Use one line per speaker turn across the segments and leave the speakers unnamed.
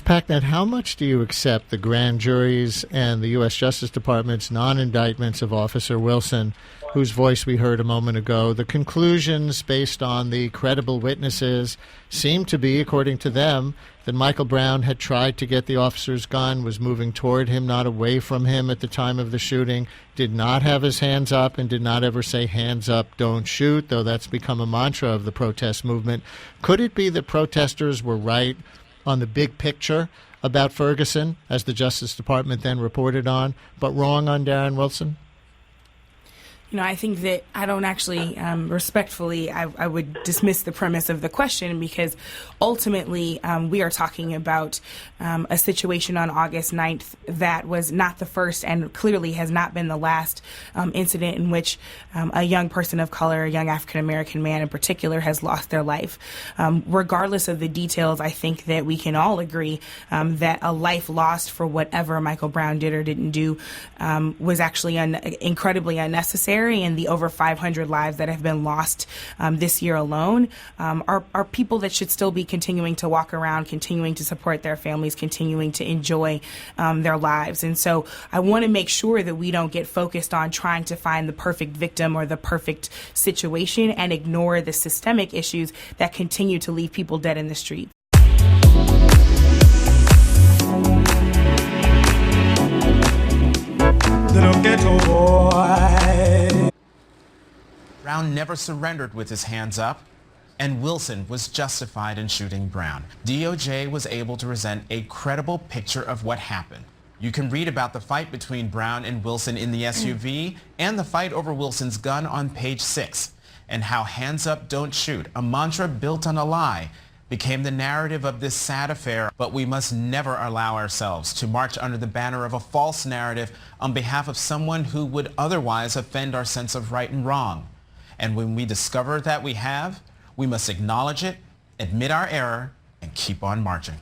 Packnett, how much do you accept the grand juries and the U.S. Justice Department's non-indictments of Officer Wilson, whose voice we heard a moment ago? The conclusions based on the credible witnesses seem to be, according to them, that Michael Brown had tried to get the officer's gun, was moving toward him, not away from him at the time of the shooting, did not have his hands up, and did not ever say, hands up, don't shoot, though that's become a mantra of the protest movement. Could it be that protesters were right on the big picture about Ferguson, as the Justice Department then reported on, but wrong on Darren Wilson?
You know, I think that I don't actually, respectfully, I would dismiss the premise of the question, because ultimately we are talking about a situation on August 9th that was not the first and clearly has not been the last incident in which a young person of color, a young African-American man in particular, has lost their life. Regardless of the details, I think that we can all agree that a life lost for whatever Michael Brown did or didn't do was actually incredibly unnecessary. And the over 500 lives that have been lost this year alone are people that should still be continuing to walk around, continuing to support their families, continuing to enjoy their lives. And so I want to make sure that we don't get focused on trying to find the perfect victim or the perfect situation and ignore the systemic issues that continue to leave people dead in the street.
Little ghetto boy.
Brown never surrendered with his hands up, and Wilson was justified in shooting Brown. DOJ was able to present a credible picture of what happened. You can read about the fight between Brown and Wilson in the SUV and the fight over Wilson's gun on page 6, and how hands up, don't shoot, a mantra built on a lie, became the narrative of this sad affair. But we must never allow ourselves to march under the banner of a false narrative on behalf of someone who would otherwise offend our sense of right and wrong. And when we discover that we have, we must acknowledge it, admit our error, and keep on marching.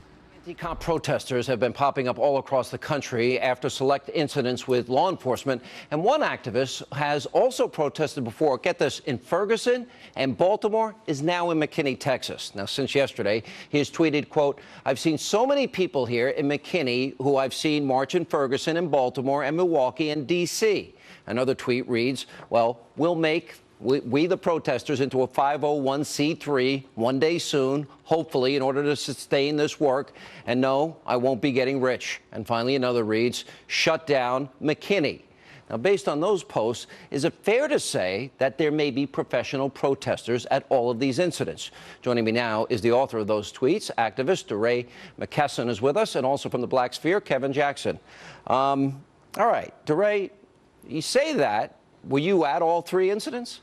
Anti-cop protesters have been popping up all across the country after select incidents with law enforcement. And one activist has also protested before, get this, in Ferguson and Baltimore, is now in McKinney, Texas. Now, since yesterday, he has tweeted, quote, "I've seen so many people here in McKinney who I've seen march in Ferguson and Baltimore and Milwaukee and D.C. Another tweet reads, well, we'll make we the protesters into a 501c3 one day soon, hopefully, in order to sustain this work. And no, I won't be getting rich." And finally, another reads, "Shut down McKinney." Now, based on those posts, is it fair to say that there may be professional protesters at all of these incidents? Joining me now is the author of those tweets, activist DeRay McKesson is with us, and also from the Black Sphere, Kevin Jackson. All right, DeRay, you say that. Were you at all three incidents?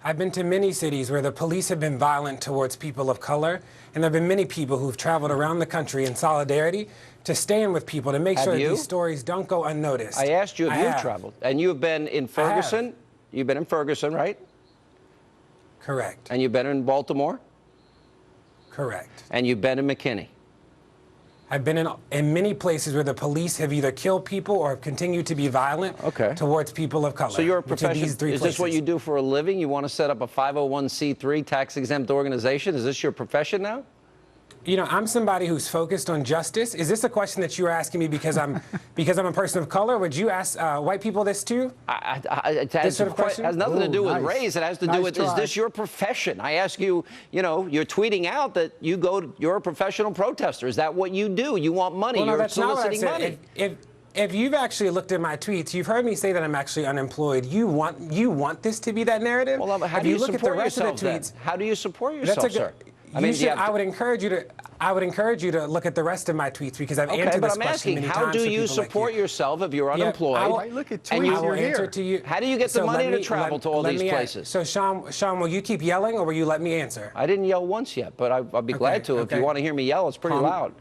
I've been to many cities where the police have been violent towards people of color, and there have been many people who've traveled around the country in solidarity to stand with people to make sure that these stories don't go unnoticed.
I asked you if you've traveled, and you've been in Ferguson. You've been in Ferguson, right?
Correct.
And you've been in Baltimore?
Correct.
And you've been in McKinney?
I've been in many places where the police have either killed people or continued to be violent towards people of color.
So you're a professional. Is this what you do for a living? You want to set up a 501c3 tax-exempt organization? Is this your profession now?
You know, I'm somebody who's focused on justice. Is this a question that you are asking me because I'm a person of color? Would you ask white people this too?
This sort of question has nothing to do with race. It has to do with, is this your profession? I ask you, you know, you're tweeting out that you're a professional protester. Is that what you do? You want money.
Well, no,
you're
that's
soliciting
not what I said.
money.
If you've actually looked at my tweets, you've heard me say that I'm actually unemployed. You want this to be that narrative?
Well, how do you support yourself then? How do you support yourself, sir?
I would encourage you to look at the rest of my tweets, because I've answered this question many times.
How do you support yourself if you're unemployed?
Look at tweets, you're here.
How do you get the money to travel to all these places?
So, Sean, will you keep yelling, or will you let me answer?
I didn't yell once yet, but I'll be glad to. If you want to hear me yell, it's pretty loud.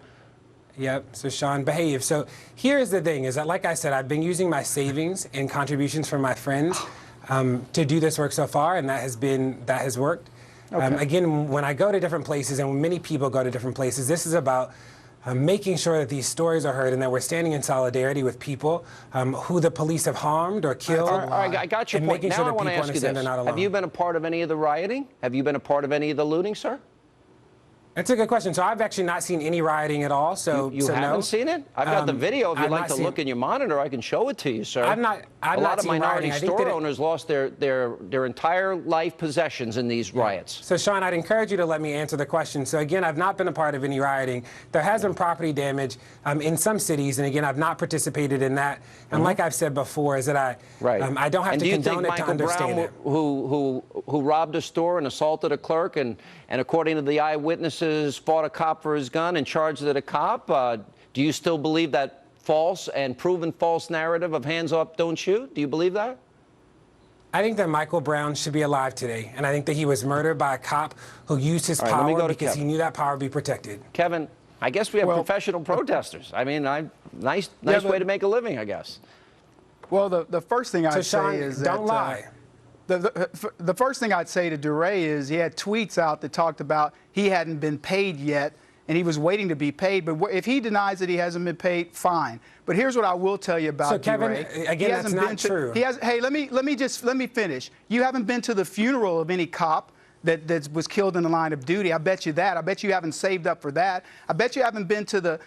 Yep. So, Sean, behave. So here's the thing, is that, like I said, I've been using my savings and contributions from my friends to do this work so far, and that has worked. Again, when I go to different places, and when many people go to different places, this is about making sure that these stories are heard and that we're standing in solidarity with people who the police have harmed or killed.
I got your point. Now I want to ask you this. Have you been a part of any of the rioting? Have you been a part of any of the looting, sir?
That's a good question. So I've actually not seen any rioting at all. So
You
so
haven't
no.
seen it? I've got the video. If you'd
I've
like
not
to
seen
look in your monitor, I can show it to you, sir.
I've not
a lot of
seen
minority
rioting. I think
store
that
owners lost their entire life possessions in these riots.
So, Sean, I'd encourage you to let me answer the question. So, again, I've not been a part of any rioting. There has been property damage in some cities, and again, I've not participated in that. And like I've said before, is that I don't have to condone it to understand it.
Who robbed a store and assaulted a clerk and according to the eyewitnesses, fought a cop for his gun and charged it at a cop, do you still believe that false and proven false narrative of hands up, don't shoot? Do you believe that?
I think that Michael Brown should be alive today, and I think that he was murdered by a cop who used his power because he knew that power would be protected.
Kevin, I guess we have professional protesters. I mean, nice way to make a living, I guess.
Well, the first thing I'd
Sean,
say is
don't lie.
The first thing I'd say to DeRay is he had tweets out that talked about he hadn't been paid yet, and he was waiting to be paid. But if he denies that he hasn't been paid, fine. But here's what I will tell you about
Kevin,
DeRay.
again, that's not true.
Hey, let me finish. You haven't been to the funeral of any cop that was killed in the line of duty. I bet you that. I bet you haven't saved up for that. I bet you haven't been to the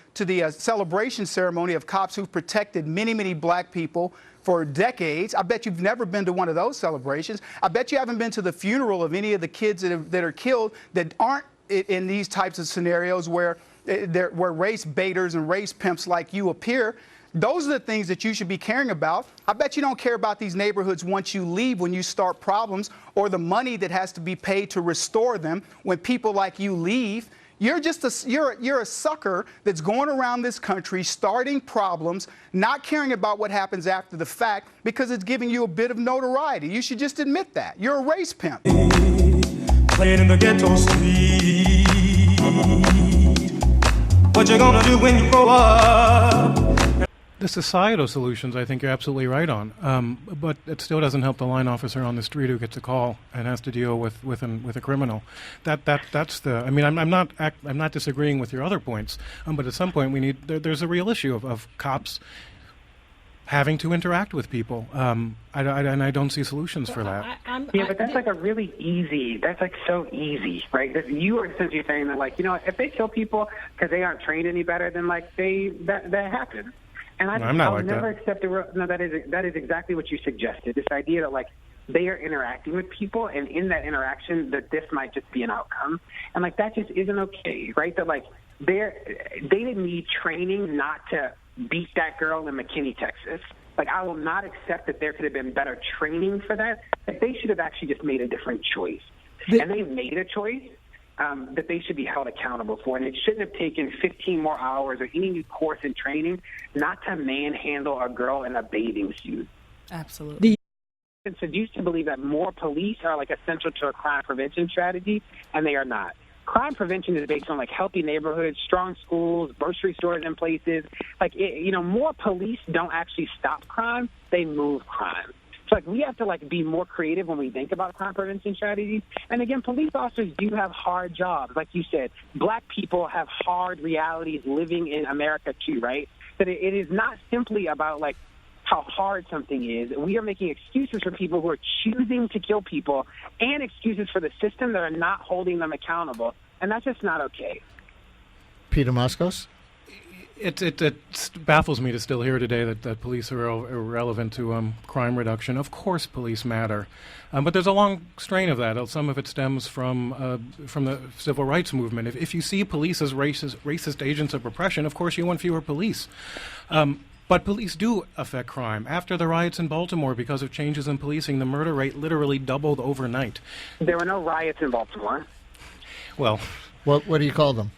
celebration ceremony of cops who protected many, many black people for decades. I bet you've never been to one of those celebrations. I bet you haven't been to the funeral of any of the kids that are killed that aren't in these types of scenarios where race baiters and race pimps like you appear. Those are the things that you should be caring about. I bet you don't care about these neighborhoods once you leave, when you start problems, or the money that has to be paid to restore them when people like you leave. You're just you're a sucker that's going around this country starting problems, not caring about what happens after the fact because it's giving you a bit of notoriety. You should just admit that. You're a race pimp.
Playing in the ghetto street. What you gonna do when you grow up?
The societal solutions, I think you're absolutely right on, but it still doesn't help the line officer on the street who gets a call and has to deal with a criminal. That's the. I mean, I'm not disagreeing with your other points, but at some point there's a real issue of cops having to interact with people, and I don't see solutions for that.
But that's like a really easy. That's like so easy, right? You are essentially saying that, like, if they kill people because they aren't trained any better, then like that happens. And I'll never accept that is exactly what you suggested. This idea that like they are interacting with people, and in that interaction, that this might just be an outcome, and like that just isn't okay, right? That like they didn't need training not to beat that girl in McKinney, Texas. Like I will not accept that there could have been better training for that. Like they should have actually just made a different choice, and they made a choice. That they should be held accountable for. And it shouldn't have taken 15 more hours or any new course in training not to manhandle a girl in a bathing suit.
Absolutely.
It's seduced to believe that more police are like essential to a crime prevention strategy, and they are not. Crime prevention is based on like healthy neighborhoods, strong schools, grocery stores in places. Like, more police don't actually stop crime, they move crime. So, like, we have to, like, be more creative when we think about crime prevention strategies. And, again, police officers do have hard jobs. Like you said, black people have hard realities living in America, too, right? That it is not simply about, like, how hard something is. We are making excuses for people who are choosing to kill people and excuses for the system that are not holding them accountable. And that's just not okay.
Peter Moskos?
It baffles me to still hear today that police are irrelevant to crime reduction. Of course police matter, but there's a long strain of that. Some of it stems from the civil rights movement. If you see police as racist agents of repression, of course you want fewer police. But police do affect crime. After the riots in Baltimore, because of changes in policing, the murder rate literally doubled overnight.
There were no riots in Baltimore.
Well,
what do you call them?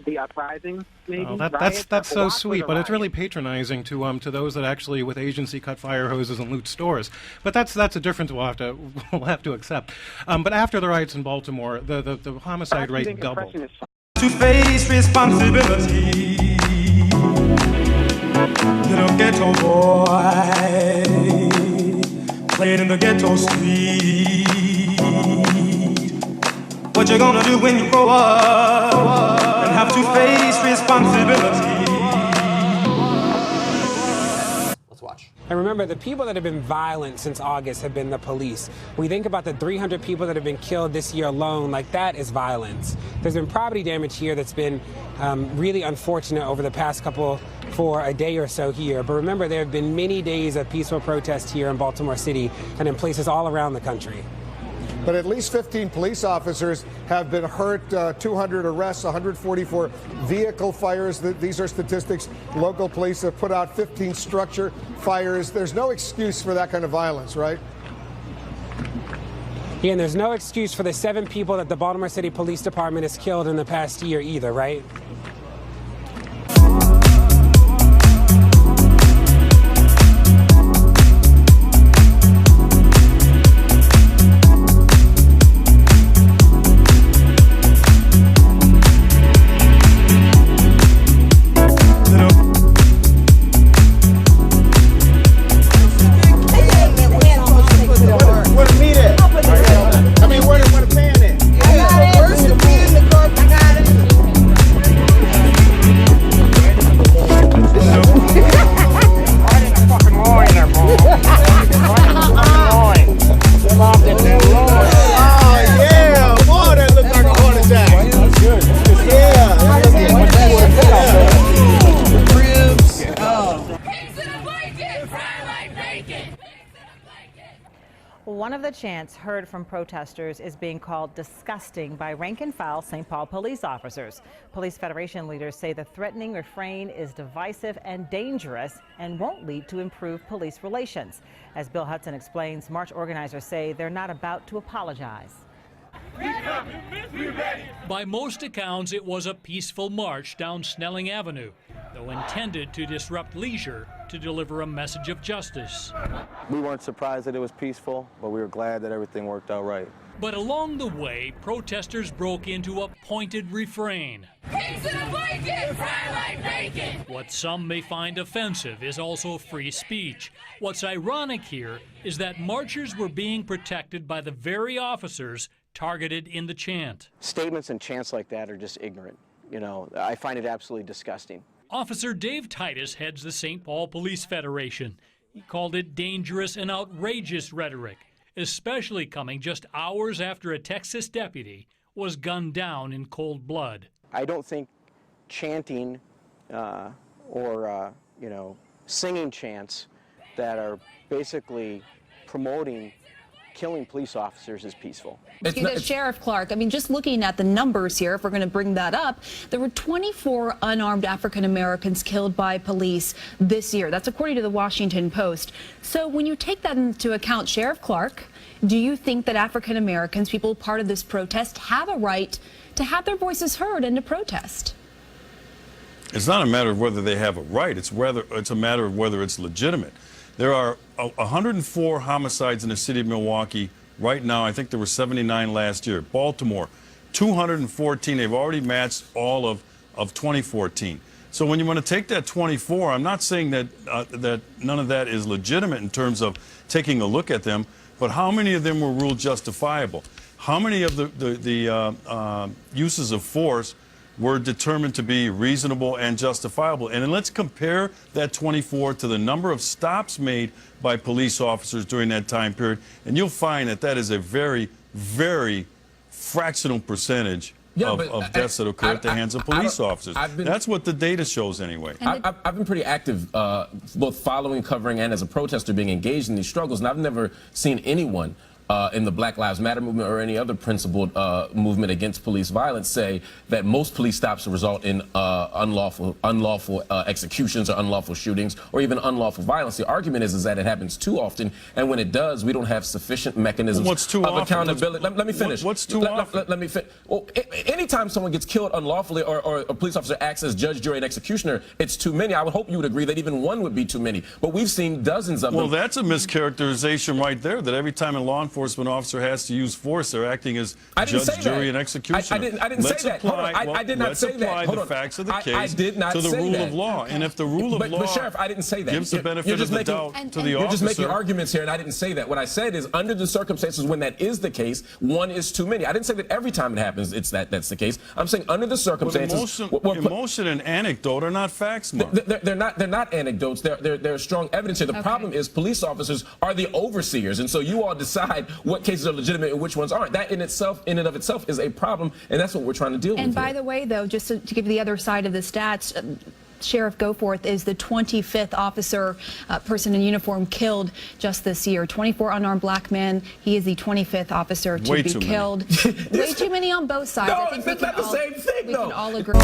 The uprising, maybe?
Oh, that's so sweet, but it's really patronizing to those that actually, with agency, cut fire hoses and loot stores. But that's a difference we'll have to accept. But after the riots in Baltimore, the homicide rate doubled.
To face responsibility, little ghetto boy, playing in the ghetto street. What you gonna do when you grow up? Have to face responsibility.
Let's watch.
And remember, the people that have been violent since August have been the police. We think about the 300 people that have been killed this year alone, like that is violence. There's been property damage here that's been really unfortunate over the past couple, for a day or so here. But remember, there have been many days of peaceful protest here in Baltimore City and in places all around the country.
But at least 15 police officers have been hurt, 200 arrests, 144 vehicle fires. These are statistics. Local police have put out 15 structure fires. There's no excuse for that kind of violence, right?
Yeah, and there's no excuse for the 7 people that the Baltimore City Police Department has killed in the past year either, right?
One of the chants heard from protesters is being called disgusting by rank-and-file St. Paul police officers. Police Federation leaders say the threatening refrain is divisive and dangerous and won't lead to improved police relations. As Bill Hudson explains, march organizers say they're not about to apologize.
By most accounts, it was a peaceful march down Snelling Avenue, though intended to disrupt leisure to deliver a message of justice.
We weren't surprised that it was peaceful, but we were glad that everything worked out right.
But along the way, protesters broke into a pointed refrain.
Pigs in a blanket, fry like bacon.
What some may find offensive is also free speech. What's ironic here is that marchers were being protected by the very officers targeted in the chant.
Statements and chants like that are just ignorant. You know, I find it absolutely disgusting.
Officer Dave Titus heads the St. Paul Police Federation. He called it dangerous and outrageous rhetoric, especially coming just hours after a Texas deputy was gunned down in cold blood.
I don't think chanting singing chants that are basically promoting killing police officers is peaceful.
Sheriff Clark, I mean, just looking at the numbers here, if we're going to bring that up, there were 24 unarmed African Americans killed by police this year. That's according to the Washington Post. So when you take that into account, Sheriff Clark, do you think that African Americans, people part of this protest, have a right to have their voices heard and to protest?
It's not a matter of whether they have a right. It's a matter of whether it's legitimate. There are 104 homicides in the city of Milwaukee right now. I think there were 79 last year. Baltimore, 214. They've already matched all of 2014. So when you want to take that 24, I'm not saying that that none of that is legitimate in terms of taking a look at them, but how many of them were ruled justifiable? How many of the uses of force were determined to be reasonable and justifiable? And then let's compare that 24 to the number of stops made by police officers during that time period, and you'll find that that is a very, very fractional percentage of deaths that occur at the hands of police officers. That's what the data shows anyway.
I've been pretty active, both following, covering, and as a protester being engaged in these struggles, and I've never seen anyone in the Black Lives Matter movement or any other principled movement against police violence say that most police stops result in unlawful executions or unlawful shootings or even unlawful violence. The argument is that it happens too often, and when it does, we don't have sufficient mechanisms of accountability. Let me finish.
What's too often?
Let me finish. Well, anytime someone gets killed unlawfully or a police officer acts as judge, jury, and executioner, it's too many. I would hope you would agree that even one would be too many. But we've seen dozens of them.
Well, that's a mischaracterization right there, that every time a law enforcement enforcement officer has to use force. They're acting as
I didn't
judge,
say
jury,
that.
and executioner.
I didn't
let's
say that.
Apply,
Hold on. I did not say that.
Let's apply
Hold
the
on.
facts of the
I
case
did not
to the
say
rule
that.
of law. And if the rule of law
but Sheriff, I didn't say that.
gives the benefit of the doubt to the
You're
officer.
just making arguments here, and I didn't say that. What I said is, under the circumstances when that is the case, one is too many. I didn't say that every time it happens, that's the case. I'm saying under the circumstances.
Emotion and anecdote are not facts, Mark.
They're not anecdotes. They're strong evidence here. The problem is police officers are the overseers, and so you all decide what cases are legitimate and which ones aren't. That in and of itself is a problem, and that's what we're trying to deal with.
And by the way, though, just to give the other side of the stats, Sheriff Goforth is the 25th officer, person in uniform killed just this year. 24 unarmed black men. He is the 25th officer to be killed. Way too many on both sides.
No,
I think
it's not the same thing,
we
though.
can all agree.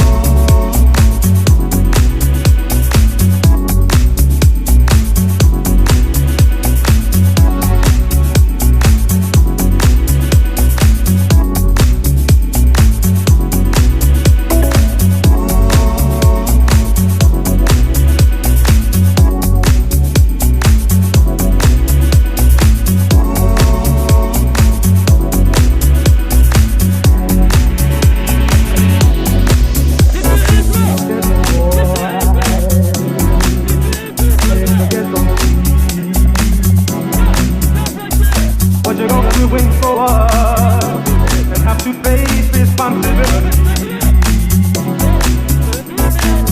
What you gonna do when you grow up and have to face responsibility?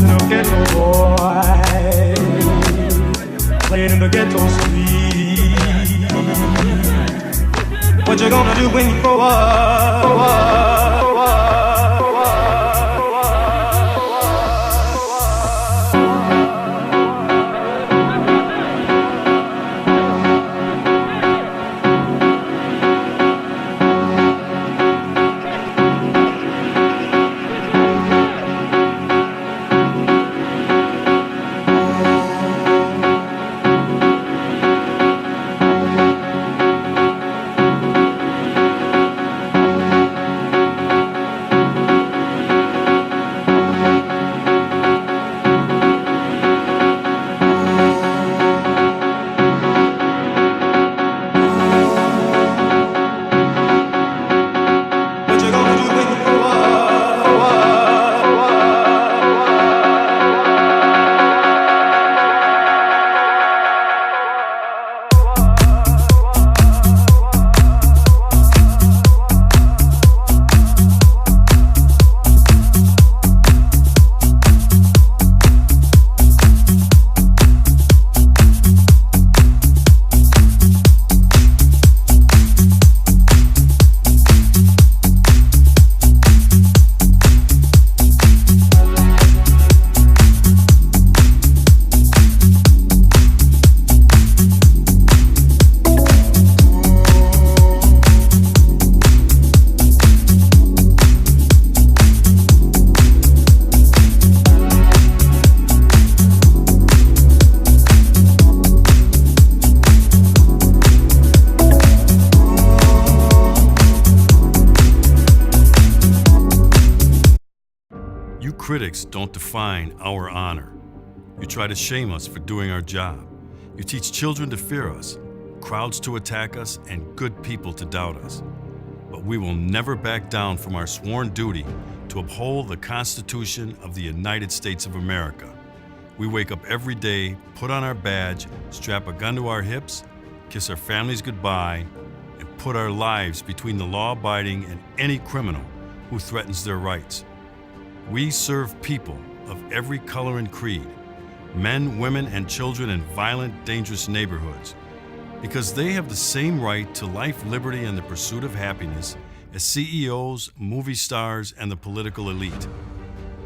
Little ghetto boy playing in the ghetto street. What you gonna do when you grow up?
Critics don't define our honor. You try to shame us for doing our job. You teach children to fear us, crowds to attack us, and good people to doubt us. But we will never back down from our sworn duty to uphold the Constitution of the United States of America. We wake up every day, put on our badge, strap a gun to our hips, kiss our families goodbye, and put our lives between the law-abiding and any criminal who threatens their rights. We serve people of every color and creed, men, women, and children in violent, dangerous neighborhoods, because they have the same right to life, liberty, and the pursuit of happiness as CEOs, movie stars, and the political elite.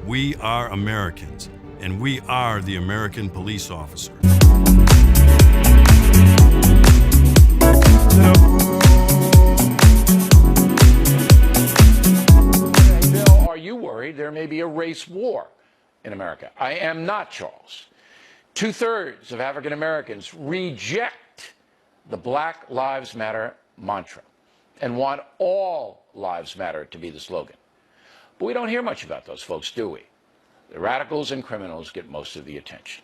We are Americans, and we are the American police officer.
Bill, are you worried there may be a race war in America? I am not, Charles. 2/3 of African Americans reject the Black Lives Matter mantra and want all lives matter to be the slogan. But we don't hear much about those folks, do we? The radicals and criminals get most of the attention.